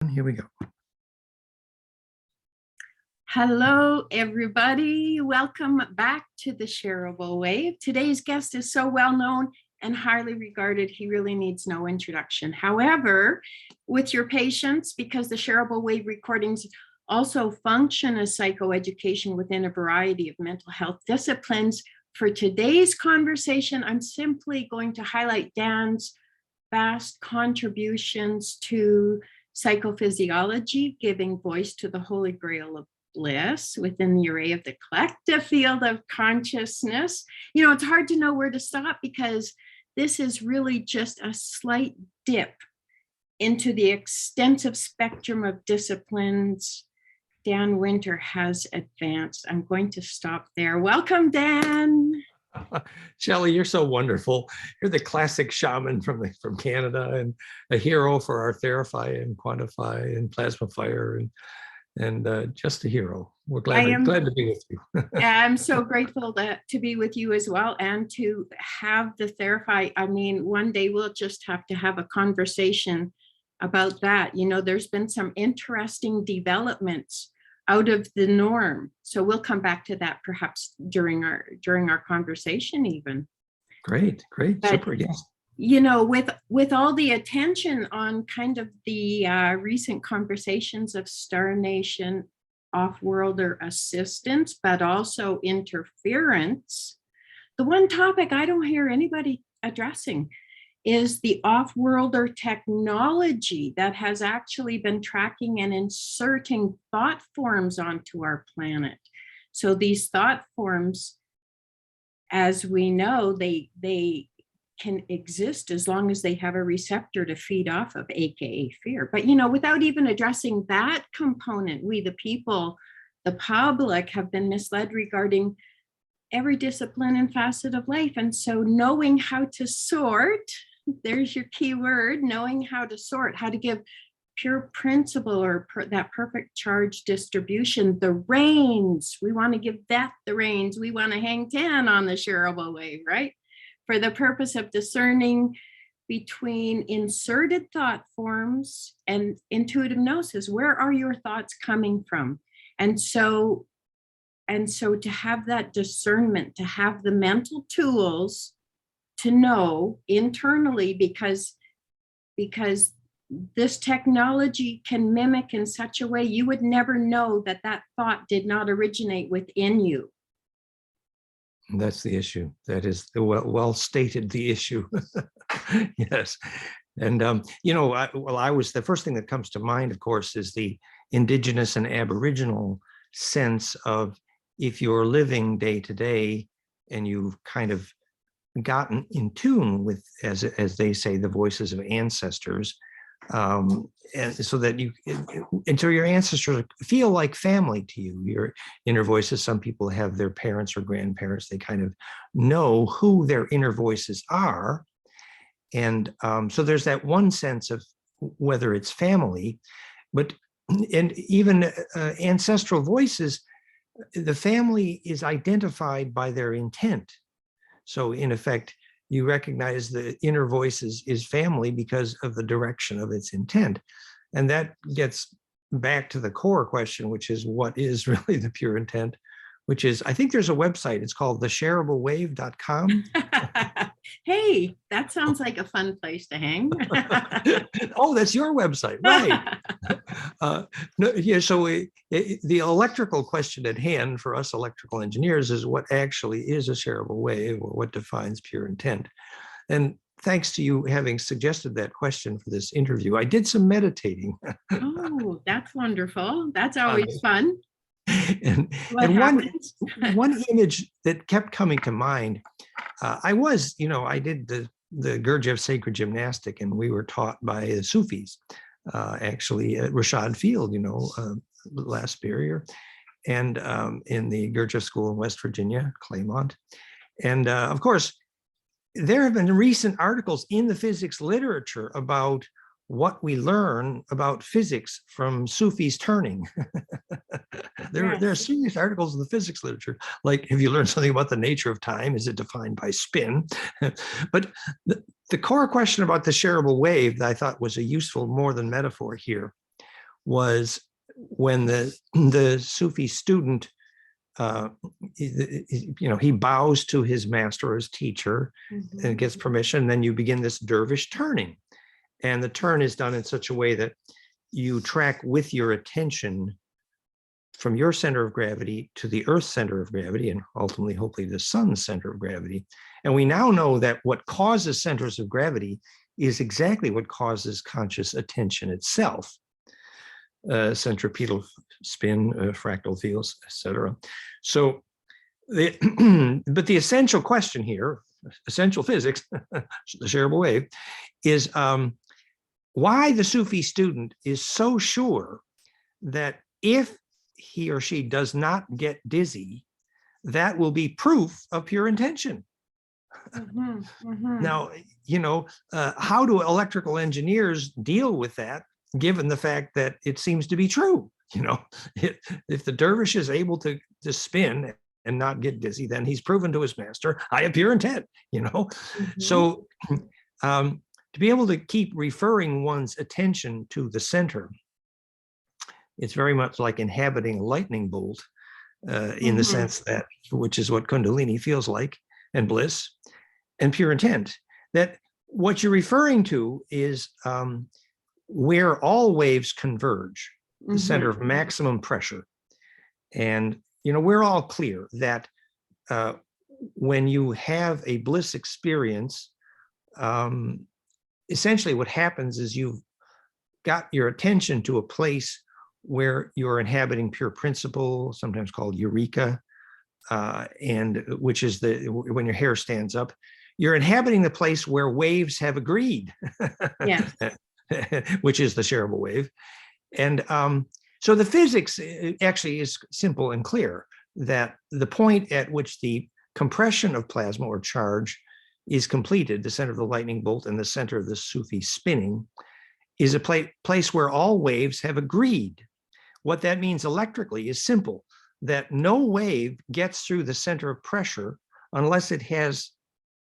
Here we go. Hello, everybody. Welcome back to the Shareable Wave. Today's guest is so well known and highly regarded, he really needs no introduction. However, with your patience, because the Shareable Wave recordings also function as psychoeducation within a variety of mental health disciplines, for today's conversation, I'm simply going to highlight Dan's vast contributions to psychophysiology, giving voice to the Holy Grail of Bliss within the array of the collective field of consciousness. You know, it's hard to know where to stop because this is really just a slight dip into the extensive spectrum of disciplines Dan Winter has advanced. I'm going to stop there. Welcome, Dan. Shelley, you're so wonderful. You're the classic shaman from Canada and a hero for our Therify and Quantify and Plasma Fire and just a hero. We're glad to be with you. I'm so grateful to be with you as well and to have the Therify. I mean, one day we'll just have to have a conversation about that. You know, there's been some interesting developments out of the norm. So we'll come back to that perhaps during our conversation even. Great, but, super, yes. You know, with all the attention on kind of the recent conversations of Star Nation off-worlder assistance, but also interference, the one topic I don't hear anybody addressing is the off-worlder technology that has actually been tracking and inserting thought forms onto our planet. So these thought forms, as we know, they can exist as long as they have a receptor to feed off of, aka fear. But, you know, without even addressing that component, we, the people, the public, have been misled regarding every discipline and facet of life. And so knowing how to sort, there's your key word, knowing how to sort, how to give pure principle or that perfect charge distribution, the reins. We want to give that the reins. We want to hang 10 on the shareable wave, right? For the purpose of discerning between inserted thought forms and intuitive gnosis. Where are your thoughts coming from? And so to have that discernment, to have the mental tools to know internally, because this technology can mimic in such a way you would never know that thought did not originate within you. That's the issue. That is the well stated, the issue. Yes. And, you know, the first thing that comes to mind, of course, is the indigenous and aboriginal sense of if you're living day to day and you've kind of gotten in tune with, as they say, the voices of ancestors, and so that until your ancestors feel like family to you, your inner voices. Some people have their parents or grandparents, they kind of know who their inner voices are. And so there's that one sense of whether it's family, and even ancestral voices, the family is identified by their intent. So in effect, you recognize the inner voice is family because of the direction of its intent. And that gets back to the core question, which is what is really the pure intent, which is, I think there's a website, it's called theshareablewave.com. Hey, that sounds like a fun place to hang. Oh, that's your website, right. No, yeah, so the electrical question at hand for us electrical engineers is what actually is a shareable wave, or what defines pure intent. And thanks to you having suggested that question for this interview, I did some meditating. Oh, that's wonderful. That's always fun. And one image that kept coming to mind, I did the Gurdjieff sacred gymnastic, and we were taught by the Sufis, actually at Rashad Field, last year, and in the Gurdjieff School in West Virginia, Claymont. And of course, there have been recent articles in the physics literature about what we learn about physics from Sufis turning. There are serious articles in the physics literature, like, have you learned something about the nature of time? Is it defined by spin? But the core question about the shareable wave that I thought was a useful more than metaphor here was when the Sufi student, he bows to his master or his teacher and gets permission. Then you begin this dervish turning. And the turn is done in such a way that you track with your attention from your center of gravity to the Earth's center of gravity, and ultimately, hopefully, the sun's center of gravity. And we now know that what causes centers of gravity is exactly what causes conscious attention itself. Centripetal spin, fractal fields, etc. So, but the essential question here, essential physics, the shareable wave, is why the Sufi student is so sure that if he or she does not get dizzy, that will be proof of pure intention. Now, how do electrical engineers deal with that, given the fact that it seems to be true? If the dervish is able to spin and not get dizzy, then he's proven to his master, I have pure intent, So to be able to keep referring one's attention to the center, it's very much like inhabiting a lightning bolt in the sense that, which is what Kundalini feels like, and Bliss, and pure intent, that what you're referring to is where all waves converge, the center of maximum pressure. And, we're all clear that when you have a Bliss experience, essentially what happens is you've got your attention to a place where you're inhabiting pure principle, sometimes called eureka, and which is when your hair stands up, you're inhabiting the place where waves have agreed, which is the shareable wave. And so the physics actually is simple and clear, that the point at which the compression of plasma or charge is completed, the center of the lightning bolt and the center of the Sufi spinning, is a place where all waves have agreed. What that means electrically is simple, that no wave gets through the center of pressure unless it has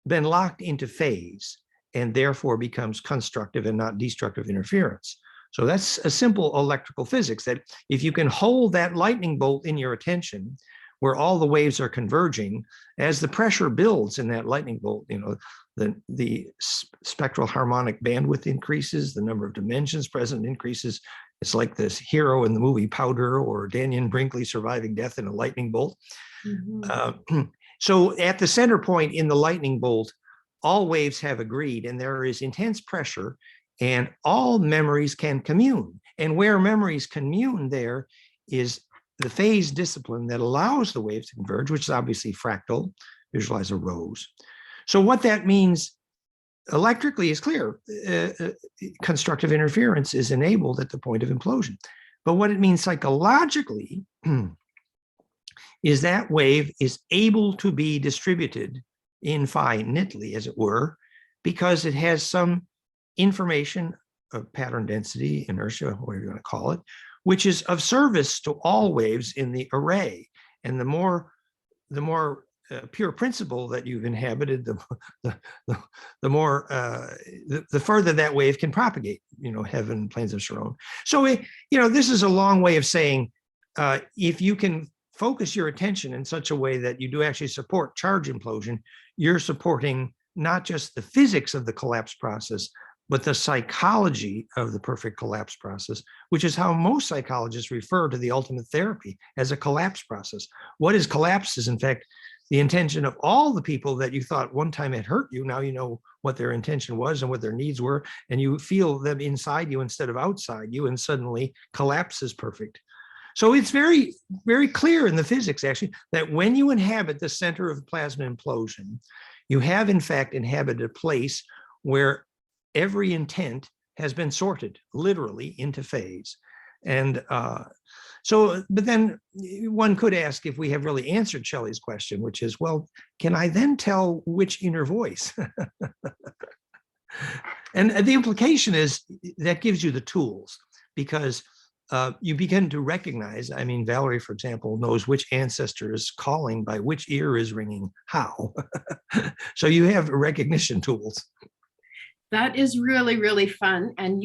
been locked into phase and therefore becomes constructive and not destructive interference. So that's a simple electrical physics, that if you can hold that lightning bolt in your attention where all the waves are converging, as the pressure builds in that lightning bolt, the spectral harmonic bandwidth increases, the number of dimensions present increases. It's like this hero in the movie Powder, or Daniel Brinkley surviving death in a lightning bolt. So at the center point in the lightning bolt, all waves have agreed, and there is intense pressure, and all memories can commune. And where memories commune, there is the phase discipline that allows the waves to converge, which is obviously fractal. Visualize a rose. So what that means electrically is clear. Constructive interference is enabled at the point of implosion. But what it means psychologically is that wave is able to be distributed infinitely, as it were, because it has some information of pattern density, inertia, whatever you want to call it, which is of service to all waves in the array. And the more pure principle that you've inhabited, the more the further that wave can propagate. Heaven, planes of Sharon. So this is a long way of saying, if you can focus your attention in such a way that you do actually support charge implosion, you're supporting not just the physics of the collapse process, but the psychology of the perfect collapse process, which is how most psychologists refer to the ultimate therapy, as a collapse process. What is collapse is, in fact, the intention of all the people that you thought one time had hurt you. Now you know what their intention was and what their needs were, and you feel them inside you instead of outside you, and suddenly collapse is perfect. So it's very, very clear in the physics, actually, that when you inhabit the center of plasma implosion, you have, in fact, inhabited a place where every intent has been sorted literally into phase. And but then one could ask if we have really answered Shelley's question, which is, well, can I then tell which inner voice? And the implication is that gives you the tools, because you begin to recognize, Valerie, for example, knows which ancestor is calling by which ear is ringing how. So you have recognition tools. That is really, really fun. And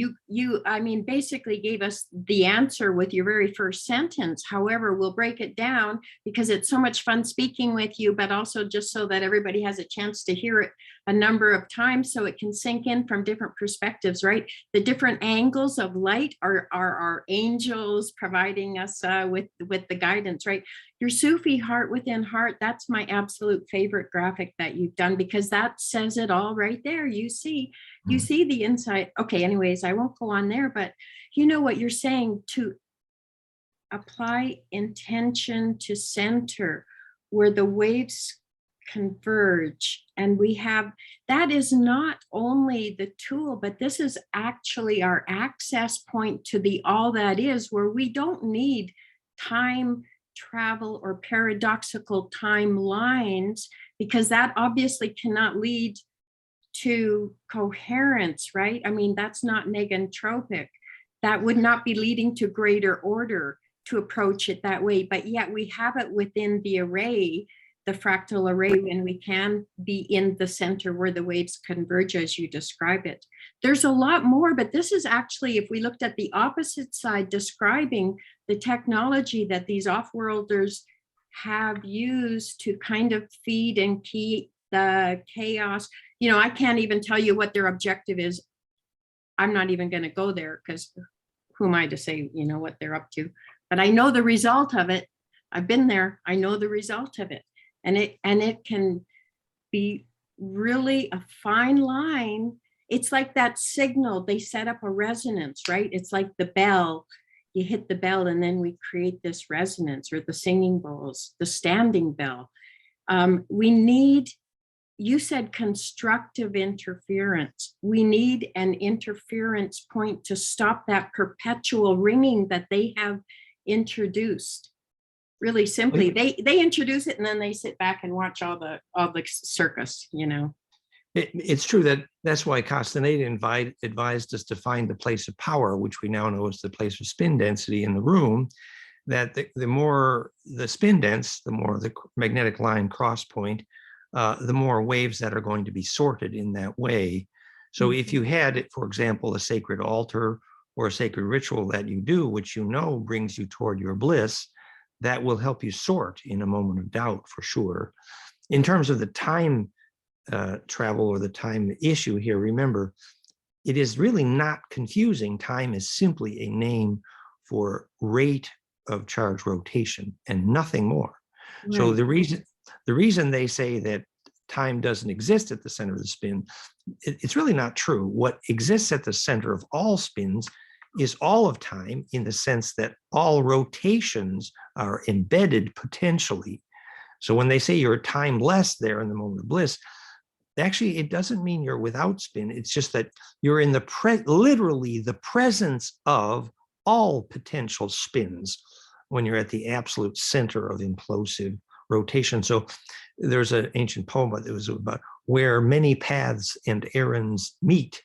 I mean, basically gave us the answer with your very first sentence. However, we'll break it down because it's so much fun speaking with you, but also just so that everybody has a chance to hear it a number of times so it can sink in from different perspectives, right? The different angles of light are our angels providing us with the guidance, right? Your Sufi heart within heart, that's my absolute favorite graphic that you've done because that says it all right there. You see the insight. Okay, anyways, I won't go on there, but you know what you're saying, to apply intention to center where the waves converge. And we have, that is not only the tool, but this is actually our access point to the all that is, where we don't need time travel or paradoxical timelines, because that obviously cannot lead to coherence, right? I mean, that's not negentropic. That would not be leading to greater order to approach it that way. But yet we have it within the array, the fractal array, when we can be in the center where the waves converge as you describe it. There's a lot more, but this is actually, if we looked at the opposite side, describing the technology that these off-worlders have used to kind of feed and keep the chaos. You know, I can't even tell you what their objective is. I'm not even going to go there because who am I to say, you know, what they're up to? But I know the result of it. I've been there. I know the result of it. And it can be really a fine line. It's like that signal. They set up a resonance, right? It's like the bell. You hit the bell and then we create this resonance, or the singing bowls, the standing bell. We need, you said constructive interference. We need an interference point to stop that perpetual ringing that they have introduced. Really simply, they introduce it and then they sit back and watch all the circus, you know. It's true that's why Castaneda advised us to find the place of power, which we now know is the place of spin density in the room. That the more the spin dense, the more the magnetic line cross point, the more waves that are going to be sorted in that way. So if you had, for example, a sacred altar or a sacred ritual that you do, which you know brings you toward your bliss, that will help you sort in a moment of doubt for sure. In terms of the time travel or the time issue here, remember, it is really not confusing. Time is simply a name for rate of charge rotation and nothing more. Right. So the reason they say that time doesn't exist at the center of the spin, it's really not true. What exists at the center of all spins is all of time, in the sense that all rotations are embedded potentially. So when they say you're timeless there in the moment of bliss, actually it doesn't mean you're without spin. It's just that you're in literally the presence of all potential spins when you're at the absolute center of implosive rotation. So there's an ancient poem that was about where many paths and errands meet.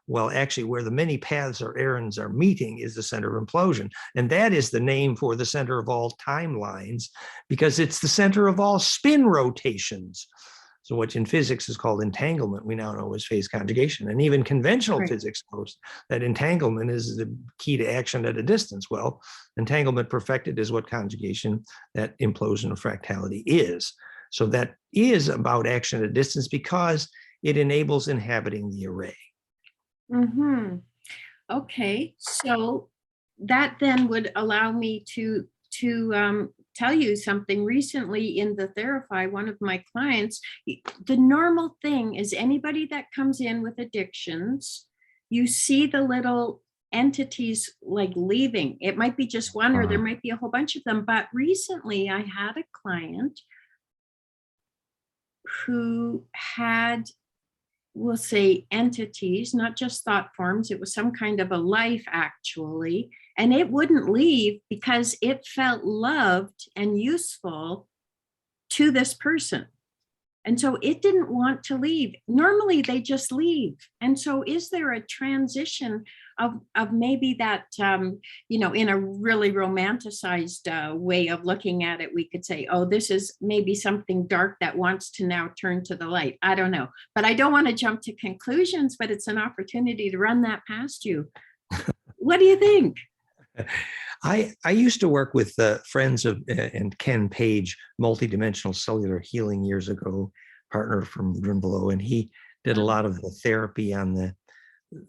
Well, actually, where the many paths or errands are meeting is the center of implosion. And that is the name for the center of all timelines, because it's the center of all spin rotations. So what in physics is called entanglement, we now know is phase conjugation. And even conventional physics knows that entanglement is the key to action at a distance. Well, entanglement perfected is what conjugation, that implosion of fractality is. So that is about action at a distance because it enables inhabiting the array. Mm-hmm. Okay, so that then would allow me to tell you something. Recently in the Therify, one of my clients, the normal thing is anybody that comes in with addictions, you see the little entities like leaving. It might be just one, or there might be a whole bunch of them. But recently I had a client who had, we'll say, entities, not just thought forms. It was some kind of a life actually. And it wouldn't leave because it felt loved and useful to this person. And so it didn't want to leave. Normally they just leave. And so is there a transition of maybe that, in a really romanticized way of looking at it, we could say, oh, this is maybe something dark that wants to now turn to the light. I don't know, but I don't want to jump to conclusions, but it's an opportunity to run that past you. What do you think? I used to work with friends of and Ken Page, multidimensional cellular healing years ago, partner from Below, and he did a lot of the therapy on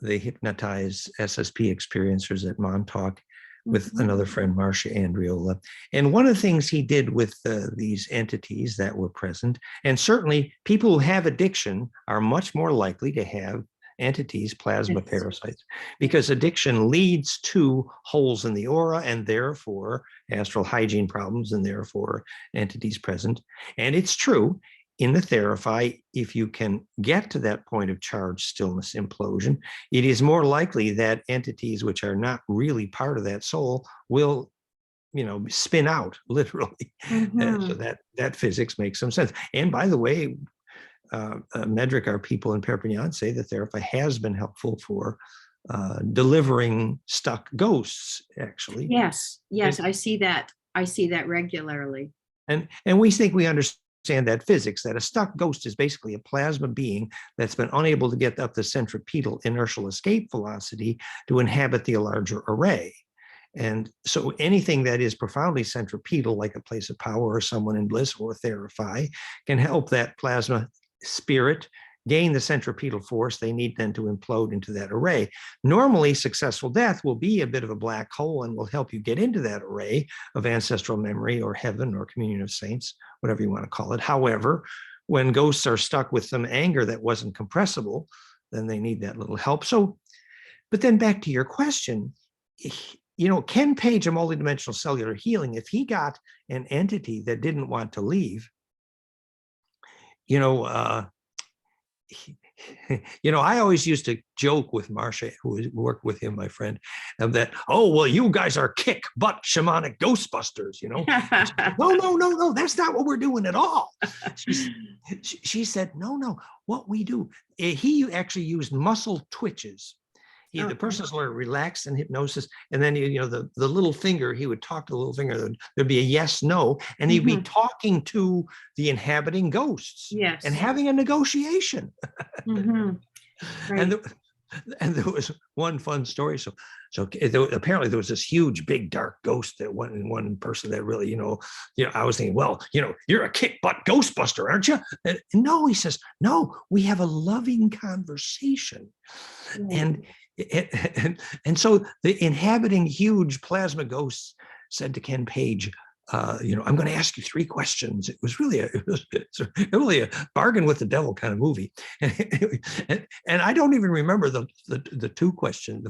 the hypnotized SSP experiencers at Montauk with another friend, Marcia Andriola. And one of the things he did with these entities that were present, and certainly people who have addiction are much more likely to have entities, plasma parasites, because addiction leads to holes in the aura and therefore astral hygiene problems and therefore entities present. And it's true in the Therify, if you can get to that point of charge, stillness, implosion, it is more likely that entities which are not really part of that soul will spin out literally. So that physics makes some sense. And by the way, Medrick, our people in Perpignan, say that Therify has been helpful for delivering stuck ghosts, actually. Yes, I see that. I see that regularly. And we think we understand that physics, that a stuck ghost is basically a plasma being that's been unable to get up the centripetal inertial escape velocity to inhabit the larger array. And so anything that is profoundly centripetal, like a place of power or someone in bliss or Therify, can help that plasma spirit gain the centripetal force they need then to implode into that array. Normally, successful death will be a bit of a black hole and will help you get into that array of ancestral memory or heaven or communion of saints, whatever you want to call it. However, when ghosts are stuck with some anger that wasn't compressible, then they need that little help. So, but then back to your question, Ken Page of multidimensional cellular healing, if he got an entity that didn't want to leave, I always used to joke with Marcia, who worked with him, my friend, that, oh, well, you guys are kick butt shamanic Ghostbusters, No, that's not what we're doing at all. She said, no, what we do, he actually used muscle twitches. The person sort of relaxed in hypnosis, and then the little finger, he would talk to the little finger. There'd be a yes, no, and he'd be talking to the inhabiting ghosts, and having a negotiation. Right. And there was one fun story. So apparently there was this huge, big, dark ghost that one person that really, I was thinking, well, you're a kick butt Ghostbuster, aren't you? And no, he says, no, we have a loving conversation, and so the inhabiting huge plasma ghosts said to Ken Page, I'm going to ask you 3 questions. It was really a bargain with the devil kind of movie. And I don't even remember the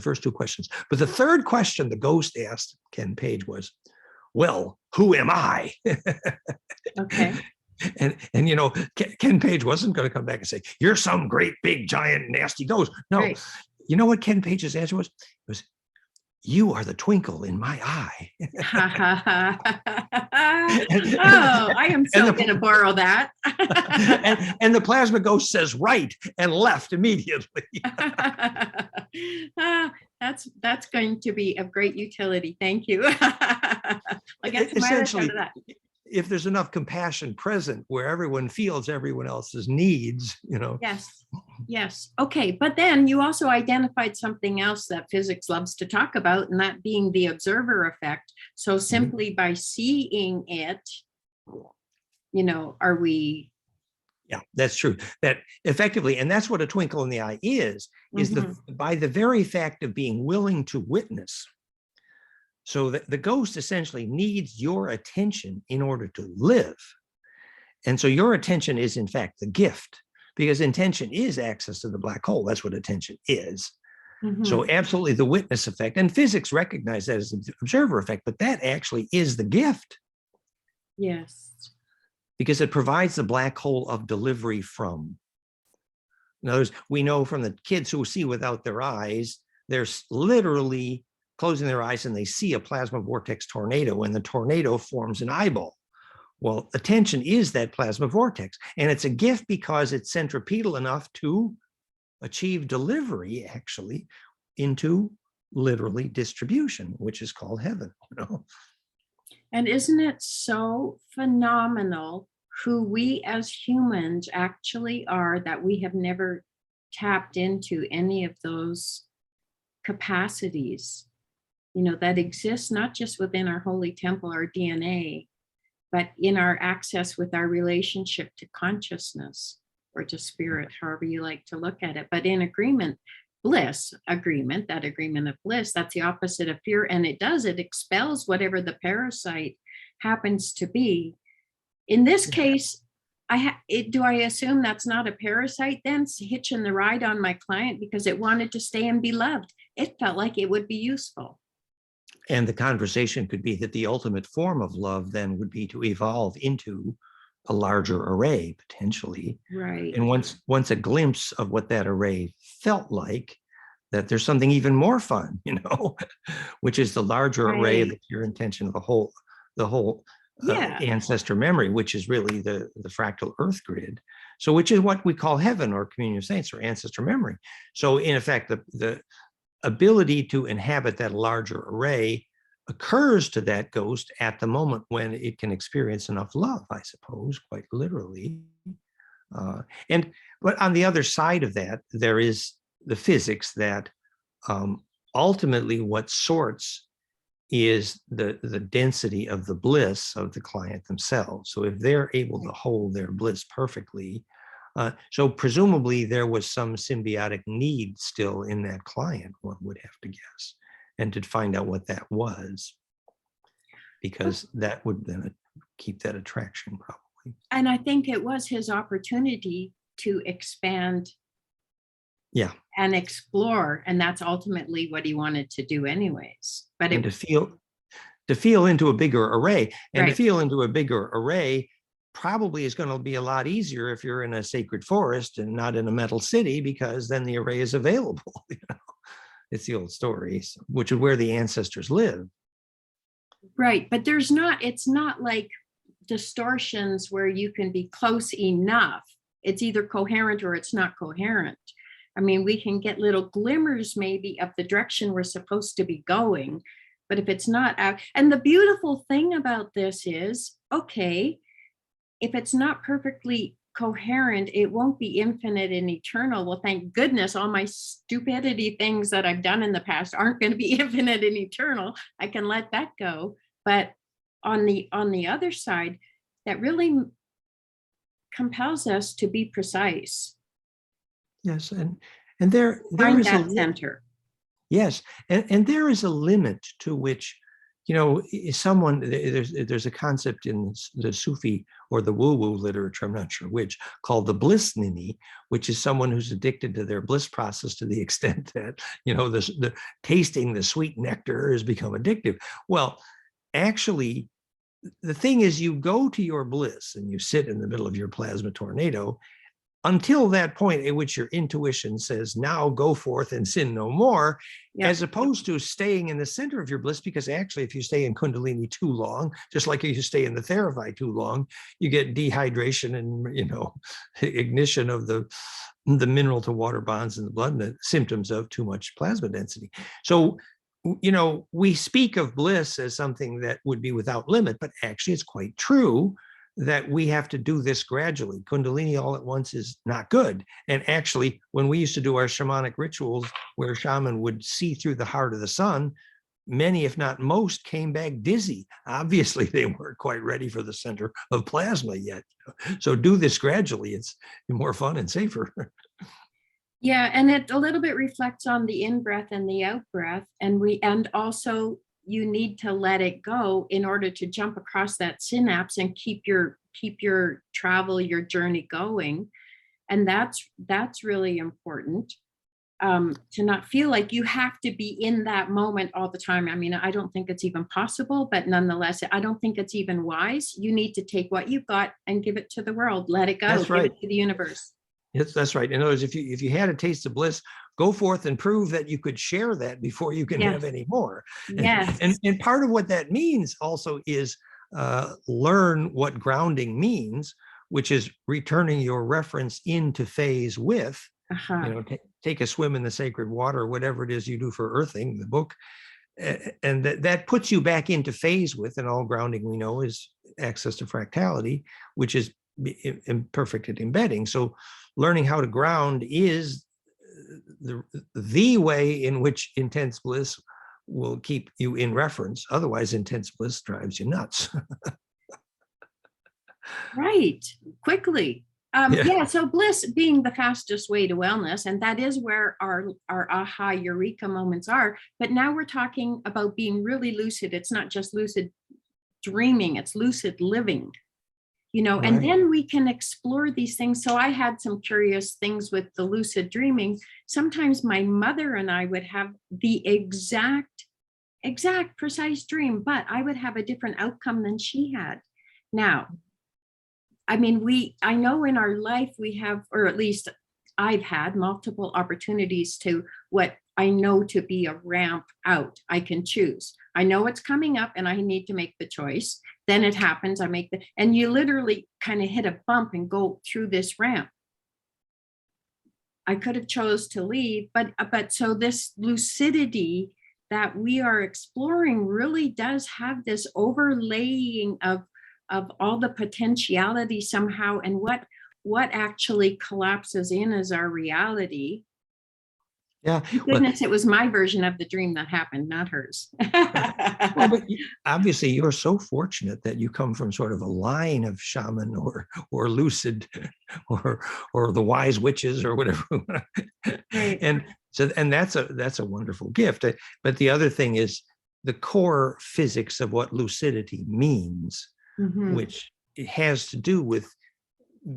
first 2 questions. But the third question the ghost asked Ken Page was, well, who am I? Okay. And Ken Page wasn't going to come back and say, you're some great, big, giant, nasty ghost. No. Right. You know what Ken Page's answer was? It was, you are the twinkle in my eye. I am so going to borrow that. and the plasma ghost says right and left immediately. That's going to be of great utility. Thank you. I guess essentially, if there's enough compassion present where everyone feels everyone else's needs, Yes. Okay. But then you also identified something else that physics loves to talk about, and that being the observer effect. So simply by seeing it, are we? Yeah, that's true. That effectively, and that's what a twinkle in the eye is by the very fact of being willing to witness. So the ghost essentially needs your attention in order to live. And so your attention is, in fact, the gift, because intention is access to the black hole. That's what attention is. So absolutely the witness effect. And physics recognize that as an observer effect, but that actually is the gift. Yes. Because it provides the black hole of delivery from. In other words, we know from the kids who see without their eyes, they're literally closing their eyes and they see a plasma vortex tornado, and the tornado forms an eyeball. Well, attention is that plasma vortex, and it's a gift because it's centripetal enough to achieve delivery, actually, into literally distribution, which is called heaven. And isn't it so phenomenal who we as humans actually are, that we have never tapped into any of those capacities, that exist not just within our holy temple, our DNA, but in our access with our relationship to consciousness or to spirit, however you like to look at it. But in agreement, bliss, agreement, that agreement of bliss, that's the opposite of fear. And it expels whatever the parasite happens to be. In this case, do I assume that's not a parasite then, hitching the ride on my client because it wanted to stay and be loved? It felt like it would be useful. And the conversation could be that the ultimate form of love then would be to evolve into a larger array, potentially. Right. And once a glimpse of what that array felt like, that there's something even more fun, which is the larger array of the pure intention of the whole ancestor memory, which is really the fractal earth grid. So which is what we call heaven or communion of saints or ancestor memory. So in effect, the ability to inhabit that larger array occurs to that ghost at the moment when it can experience enough love, I suppose, quite literally. But on the other side of that, there is the physics that ultimately what sorts is the density of the bliss of the client themselves. So if they're able to hold their bliss perfectly, so presumably there was some symbiotic need still in that client, one would have to guess, and to find out what that was, because that would then keep that attraction probably. And I think it was his opportunity to expand and explore, and that's ultimately what he wanted to do anyways. But to feel into a bigger array, and to feel into a bigger array probably is going to be a lot easier if you're in a sacred forest and not in a metal city, because then the array is available. It's the old story, which is where the ancestors live. Right, but it's not like distortions where you can be close enough. It's either coherent or it's not coherent. I mean, we can get little glimmers maybe of the direction we're supposed to be going, but if it's not out, and the beautiful thing about this is, okay, if it's not perfectly coherent, it won't be infinite and eternal. Well, thank goodness all my stupidity things that I've done in the past aren't going to be infinite and eternal. I can let that go. But on the other side, that really compels us to be precise. Yes, and there Find is that center. Yes, and there is a limit to which, there's a concept in the Sufi or the woo-woo literature, I'm not sure which, called the bliss nini, which is someone who's addicted to their bliss process to the extent that, the tasting the sweet nectar has become addictive. Well, actually, the thing is, you go to your bliss and you sit in the middle of your plasma tornado until that point at which your intuition says, now go forth and sin no more, as opposed to staying in the center of your bliss, because actually if you stay in Kundalini too long, just like if you stay in the Theravai too long, you get dehydration and, ignition of the mineral to water bonds in the blood, and the symptoms of too much plasma density. So, we speak of bliss as something that would be without limit, but actually it's quite true that we have to do this gradually. Kundalini all at once is not good. And actually, when we used to do our shamanic rituals where a shaman would see through the heart of the sun, many, if not most, came back dizzy. Obviously, they weren't quite ready for the center of plasma yet. So do this gradually. It's more fun and safer. Yeah, and it a little bit reflects on the in-breath and the out-breath. And also you need to let it go in order to jump across that synapse and keep your travel, your journey going. And that's really important, to not feel like you have to be in that moment all the time. I mean, I don't think it's even possible, but nonetheless, I don't think it's even wise. You need to take what you've got and give it to the world. Let it go. That's right. Give it to the universe. Yes, that's right. In other words, if you had a taste of bliss, go forth and prove that you could share that before you can have any more. Yes. And part of what that means also is learn what grounding means, which is returning your reference into phase with, take a swim in the sacred water, whatever it is you do for earthing, the book. And that puts you back into phase with, and all grounding we know is access to fractality, which is imperfect at embedding. So learning how to ground is the way in which intense bliss will keep you in reference. Otherwise, intense bliss drives you nuts. Right, quickly. Yeah, so bliss being the fastest way to wellness, and that is where our aha eureka moments are. But now we're talking about being really lucid. It's not just lucid dreaming, it's lucid living, and Right. then we can explore these things. So I had some curious things with the lucid dreaming. Sometimes my mother and I would have the exact precise dream, but I would have a different outcome than she had. Now, I mean, I know in our life we have, or at least I've had multiple opportunities to what I know to be a ramp out. I can choose. I know it's coming up and I need to make the choice. Then it happens. And you literally kind of hit a bump and go through this ramp. I could have chose to leave, but so this lucidity that we are exploring really does have this overlaying of all the potentiality somehow, and what actually collapses in as our reality. Yeah. Thank goodness it was my version of the dream that happened, not hers. Well, but obviously you're so fortunate that you come from sort of a line of shaman or lucid or the wise witches or whatever. Right. And that's a wonderful gift. But the other thing is the core physics of what lucidity means, which it has to do with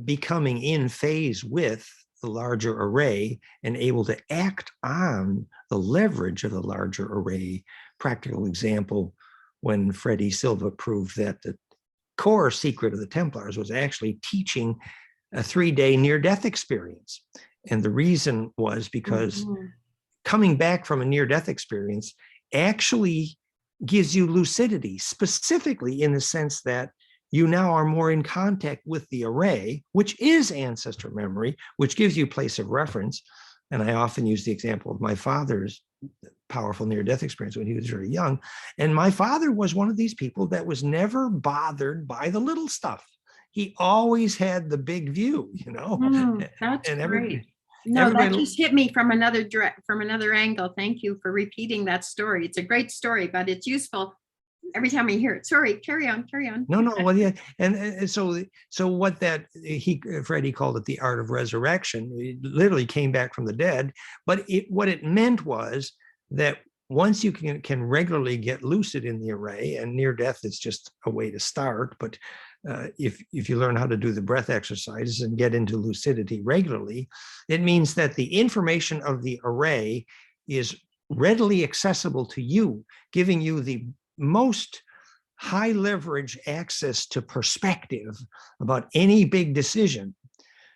becoming in phase with the larger array and able to act on the leverage of the larger array. Practical example, when Freddie Silva proved that the core secret of the Templars was actually teaching a 3-day near-death experience. And the reason was because coming back from a near-death experience actually gives you lucidity, specifically in the sense that you now are more in contact with the array, which is ancestor memory, which gives you place of reference. And I often use the example of my father's powerful near-death experience when he was very young. And my father was one of these people that was never bothered by the little stuff. He always had the big view, That's and great. No, that just hit me from another angle. Thank you for repeating that story. It's a great story, but it's useful every time I hear it. Sorry, carry on. No, well, yeah, and so what Freddie called it the art of resurrection. It literally came back from the dead, but what it meant was that once you can regularly get lucid in the array, and near death is just a way to start, but if you learn how to do the breath exercises and get into lucidity regularly, it means that the information of the array is readily accessible to you, giving you the most high leverage access to perspective about any big decision.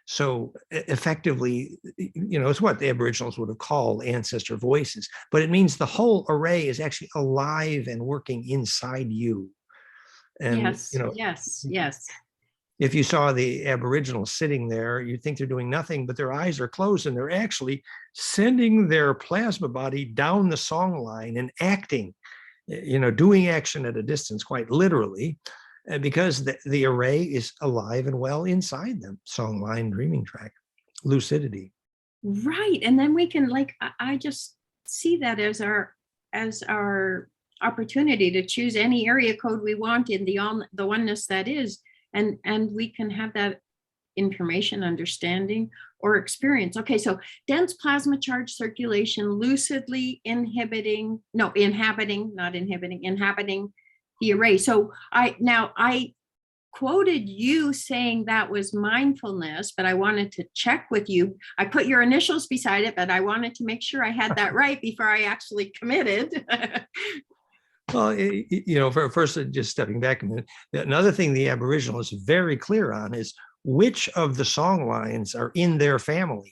So effectively, it's what the Aboriginals would have called ancestor voices, but it means the whole array is actually alive and working inside you. And yes. If you saw the Aboriginals sitting there, you'd think they're doing nothing, but their eyes are closed and they're actually sending their plasma body down the song line and acting, doing action at a distance, quite literally, because the array is alive and well inside them. Song line, dreaming track, lucidity. Right. And then we can, I just see that as our opportunity to choose any area code we want in the oneness that is, and we can have that information, understanding, or experience. Okay, so dense plasma charge circulation, lucidly inhabiting the array. So I quoted you saying that was mindfulness, but I wanted to check with you. I put your initials beside it, but I wanted to make sure I had that right before I actually committed. Well, first, just stepping back a minute, another thing the Aboriginal is very clear on is which of the song lines are in their family.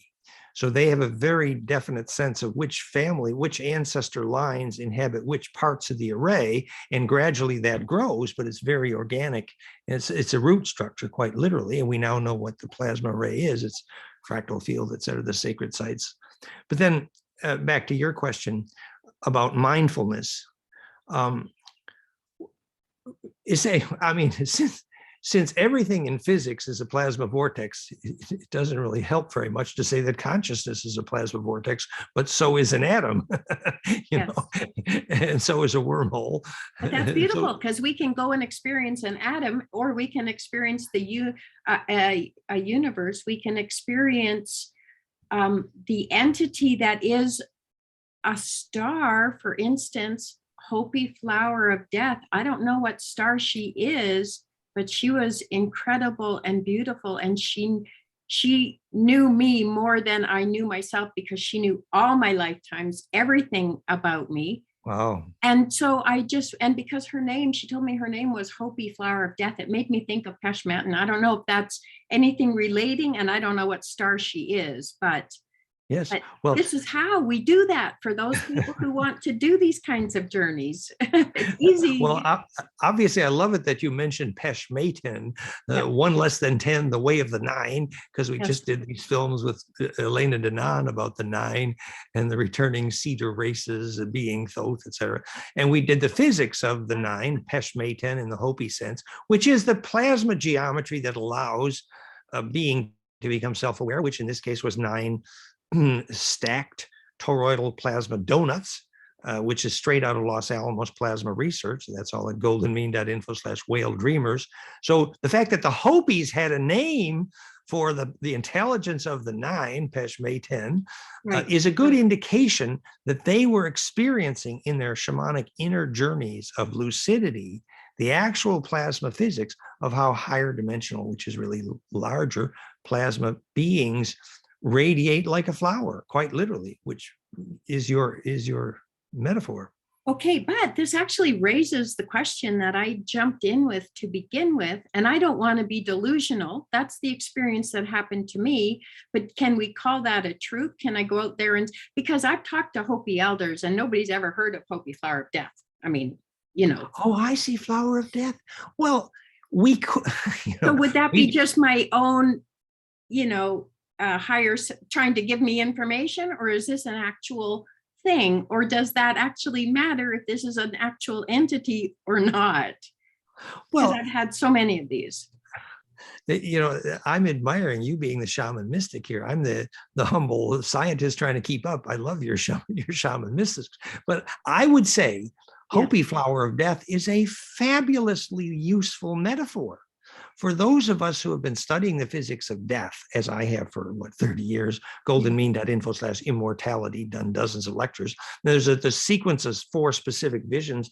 So they have a very definite sense of which family, which ancestor lines inhabit which parts of the array, and gradually that grows, but it's very organic. It's a root structure, quite literally, and we now know what the plasma array is. It's fractal field, et cetera, the sacred sites. But then back to your question about mindfulness. Since everything in physics is a plasma vortex, it doesn't really help very much to say that consciousness is a plasma vortex, but so is an atom, Yes. and so is a wormhole. But that's beautiful, because we can go and experience an atom, or we can experience a universe. We can experience the entity that is a star, for instance, Hopi flower of death. I don't know what star she is, but she was incredible and beautiful, and she knew me more than I knew myself, because she knew all my lifetimes, everything about me. Wow. And so and because she told me her name was Hopi flower of death, it made me think of Peshmet. And I don't know if that's anything relating, and I don't know what star she is, but yes, well, this is how we do that for those people who want to do these kinds of journeys. It's easy. Well, obviously, I love it that you mentioned Peshmetin, 1 less than 10, the way of the 9, because we just did these films with Elena Denon about the 9 and the returning cedar races, being Thoth, etc. And we did the physics of the 9, Peshmetin in the Hopi sense, which is the plasma geometry that allows a being to become self-aware, which in this case was 9 stacked toroidal plasma donuts, which is straight out of Los Alamos Plasma Research. That's all at goldenmean.info/whale dreamers. So the fact that the Hopis had a name for the intelligence of the 9, Peshmetin, is a good indication that they were experiencing in their shamanic inner journeys of lucidity the actual plasma physics of how higher dimensional, which is really larger, plasma beings radiate like a flower, quite literally, which is your metaphor. Okay, but this actually raises the question that I jumped in with to begin with, and I don't want to be delusional. That's the experience that happened to me, but can we call that a truth? Can I go out there because I've talked to Hopi elders and nobody's ever heard of Hopi flower of death. I mean, Oh, I see flower of death. Well, we could. So would that be just my own, higher trying to give me information, or is this an actual thing, or does that actually matter if this is an actual entity or not? Well, I've had so many of these. I'm admiring you being the shaman mystic here. I'm the humble scientist trying to keep up. I love your shaman mystics, but I would say Hopi flower of death is a fabulously useful metaphor. For those of us who have been studying the physics of death, as I have for 30 years, goldenmean.info/immortality, done dozens of lectures. There's the sequence of 4 specific visions,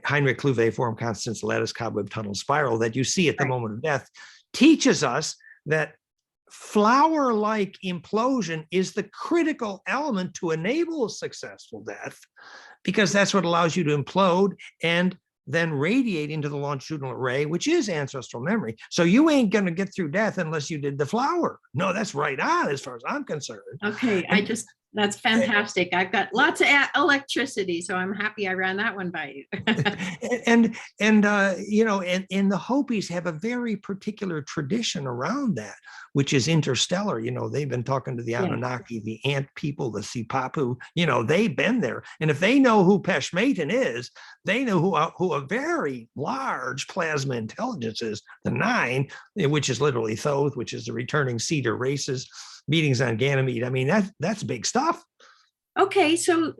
Heinrich Kluwe form, Constance lattice, cobweb tunnel spiral, that you see at the moment of death, teaches us that flower-like implosion is the critical element to enable a successful death, because that's what allows you to implode and then radiate into the longitudinal array, which is ancestral memory. So you ain't going to get through death unless you did the flower. No, that's right on as far as I'm concerned. Okay, that's fantastic. I've got lots of electricity, so I'm happy I ran that one by you. and the Hopis have a very particular tradition around that, which is interstellar. They've been talking to the Anunnaki, the ant people, the Sipapu. They've been there, and if they know who Peshmetin is, they know who a very large plasma intelligence is. The 9, which is literally Thoth, which is the returning cedar races. Meetings on Ganymede. I mean, that's big stuff. Okay, so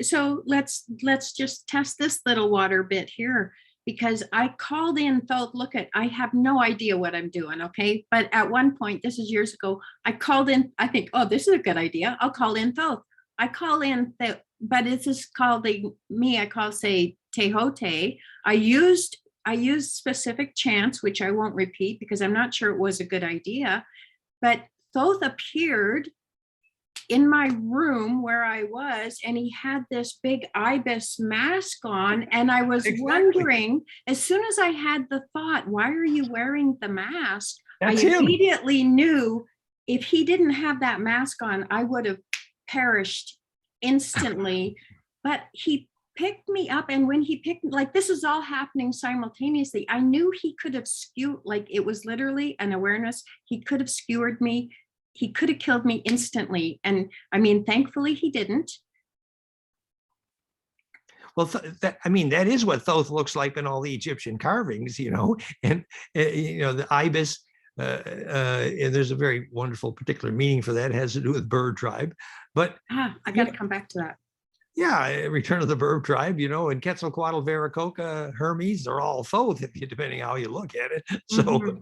let's just test this little water bit here, because I called in Thoth. I have no idea what I'm doing, okay? But at one point, this is years ago, I called in, I think, oh, this is a good idea. I'll call in Thoth. I call in, but it's just called I call, say, Tehote. I used specific chants, which I won't repeat because I'm not sure it was a good idea, but Thoth appeared in my room where I was, and he had this big ibis mask on. And I was wondering, as soon as I had the thought, why are you wearing the mask? That's I immediately knew if he didn't have that mask on, I would have perished instantly, but he picked me up. And when he picked, like, this is all happening simultaneously. I knew he could have skewed, like, it was literally an awareness. He could have skewered me. He could have killed me instantly. And I mean, thankfully he didn't. Well, that is what Thoth looks like in all the Egyptian carvings, and the ibis. And there's a very wonderful particular meaning for that. It has to do with bird tribe, but I got to come back to that. Yeah, Return of the Bird Tribe, and Quetzalcoatl, Veracocha, Hermes, they're all Thoth, depending how you look at it. So,